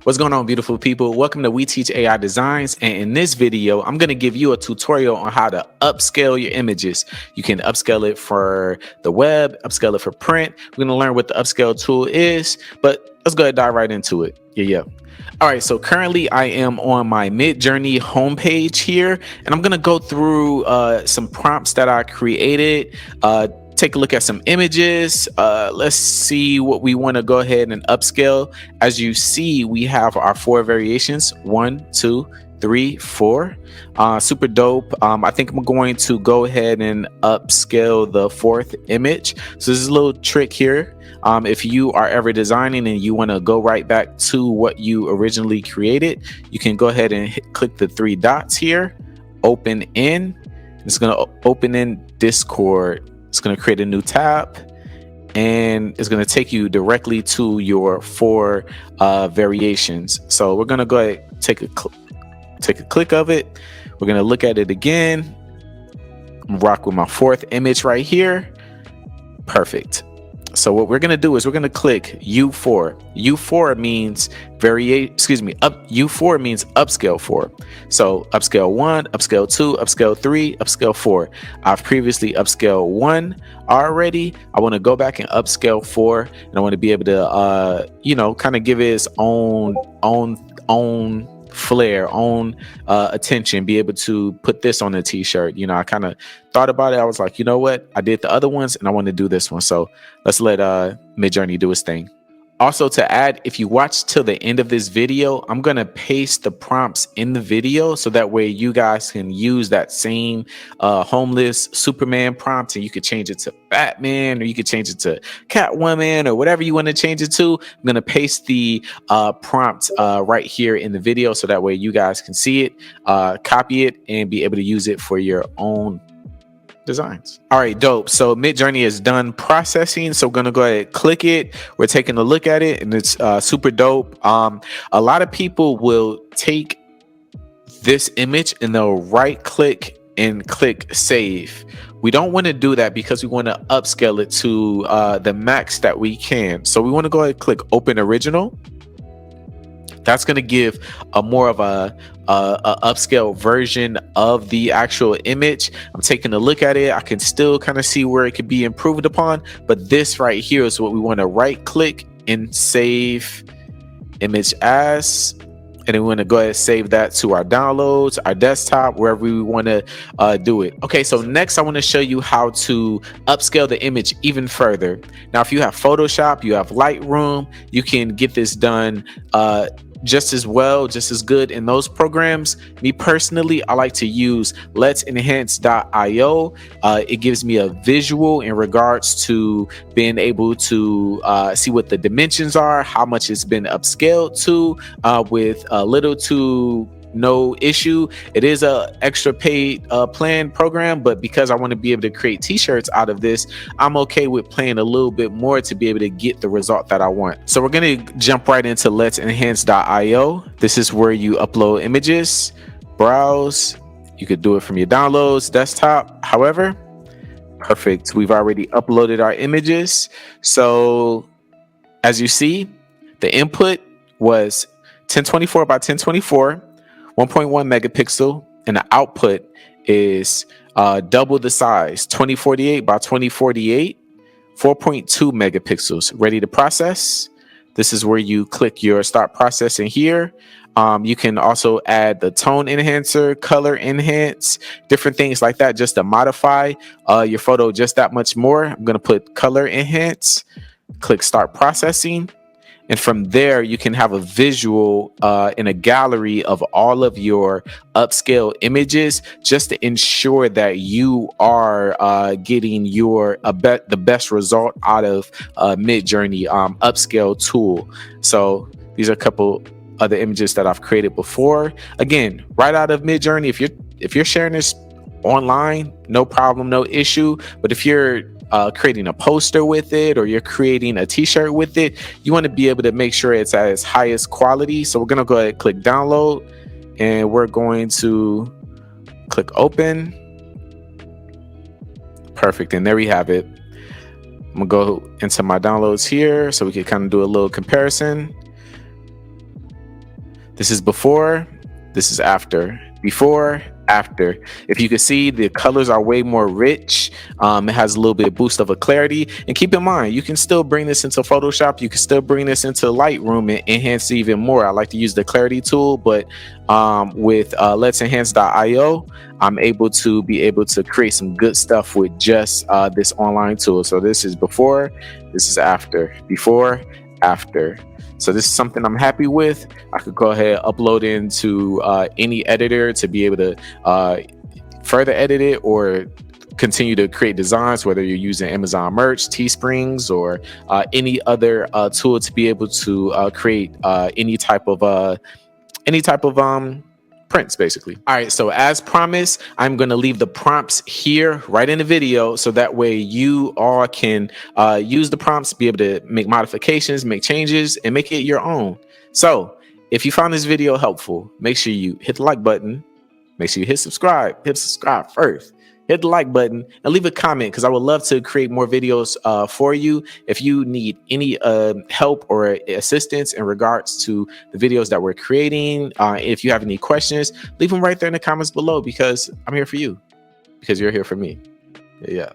What's going on, beautiful people? Welcome to We Teach AI Designs. And in this video, I'm going to give you a tutorial on how to upscale your images. You can upscale it for the web, upscale it for print. We're going to learn what the upscale tool is, but let's go ahead and dive right into it. Yeah. All right, so currently I am on my MidJourney homepage here, and I'm going to go through some prompts that I created, take a look at some images. Let's see what we want to go ahead and upscale. As you see, we have our 4 variations, 1, 2, 3, 4. Super dope. I think I'm going to go ahead and upscale the 4th image. So there's a little trick here. If you are ever designing and you want to go right back to what you originally created, you can go ahead and click the 3 dots here, open in. It's going to open in Discord. It's going to create a new tab, and it's going to take you directly to your 4 variations. So we're going to go ahead and take a click of it. We're going to look at it again. I'm rock with my 4th image right here. Perfect. So what we're going to do is we're going to click U4. U4 means U4 means upscale 4. So upscale 1, upscale 2, upscale 3, upscale 4. I've previously upscale 1 already. I want to go back and upscale 4, and I want to be able to kind of give it its own flair, own attention, be able to put this on a t-shirt. I kind of thought about it. I was like, you know what? I did the other ones and I want to do this one. So let's let MidJourney do its thing. Also, to add, if you watch till the end of this video, I'm going to paste the prompts in the video so that way you guys can use that same homeless Superman prompt, and you could change it to Batman, or you could change it to Catwoman, or whatever you want to change it to. I'm going to paste the prompt right here in the video so that way you guys can see it, copy it, and be able to use it for your own designs. All right, dope. So MidJourney is done processing. So we're going to go ahead and click it. We're taking a look at it, and it's super dope. A lot of people will take this image and they'll right click and click save. We don't want to do that because we want to upscale it to the max that we can. So we want to go ahead and click open original. That's going to give a more of a upscale version of the actual image. I'm taking a look at it. I can still kind of see where it could be improved upon, but this right here is what we want to right click and save image as, and then we want to go ahead and save that to our downloads, our desktop, wherever we want to do it. Okay, so next I want to show you how to upscale the image even further. Now, if you have Photoshop, you have Lightroom, you can get this done just as well, just as good in those programs. Me personally, I like to use let'senhance.io. It gives me a visual in regards to being able to see what the dimensions are, how much it's been upscaled to, with little to no issue. It is a extra paid plan program, but because I want to be able to create t-shirts out of this, I'm okay with paying a little bit more to be able to get the result that I want. So we're going to jump right into let'senhance.io. This is where you upload images, browse. You could do it from your downloads, desktop, however. Perfect. We've already uploaded our images. So as you see, the input was 1024 by 1024. 1.1 megapixel, and the output is double the size, 2048 by 2048, 4.2 megapixels. Ready to process. This is where you click your start processing here. You can also add the tone enhancer, color enhance, different things like that, just to modify your photo just that much more. I'm going to put color enhance, click start processing. And from there, you can have a visual in a gallery of all of your upscale images, just to ensure that you are getting the best result out of MidJourney upscale tool. So these are a couple other images that I've created before. Again, right out of MidJourney. If you're sharing this online, no problem, no issue. But if you're creating a poster with it, or you're creating a t-shirt with it, you want to be able to make sure it's at its highest quality. So we're going to go ahead and click download, and we're going to click open. Perfect. And there we have it. I'm gonna go into my downloads here so we can kind of do a little comparison. This is before, this is after. Before, after. If you can see, the colors are way more rich. It has a little bit of boost of a clarity. And keep in mind, you can still bring this into Photoshop. You can still bring this into Lightroom and enhance it even more. I like to use the clarity tool, but with Let's Enhance.io, I'm able to create some good stuff with just this online tool. So this is before, this is after. Before, after. So this is something I'm happy with. I could go ahead, upload into any editor to be able to further edit it or continue to create designs, whether you're using Amazon Merch, Teesprings, or any other tool to be able to create any type of prints, basically. All right, so as promised, I'm going to leave the prompts here right in the video, so that way you all can use the prompts, be able to make modifications, make changes, and make it your own. So if you found this video helpful, make sure you hit the like button, make sure you hit subscribe first, hit the like button, and leave a comment, because I would love to create more videos for you. If you need any help or assistance in regards to the videos that we're creating, if you have any questions, leave them right there in the comments below, because I'm here for you, because you're here for me. Yeah.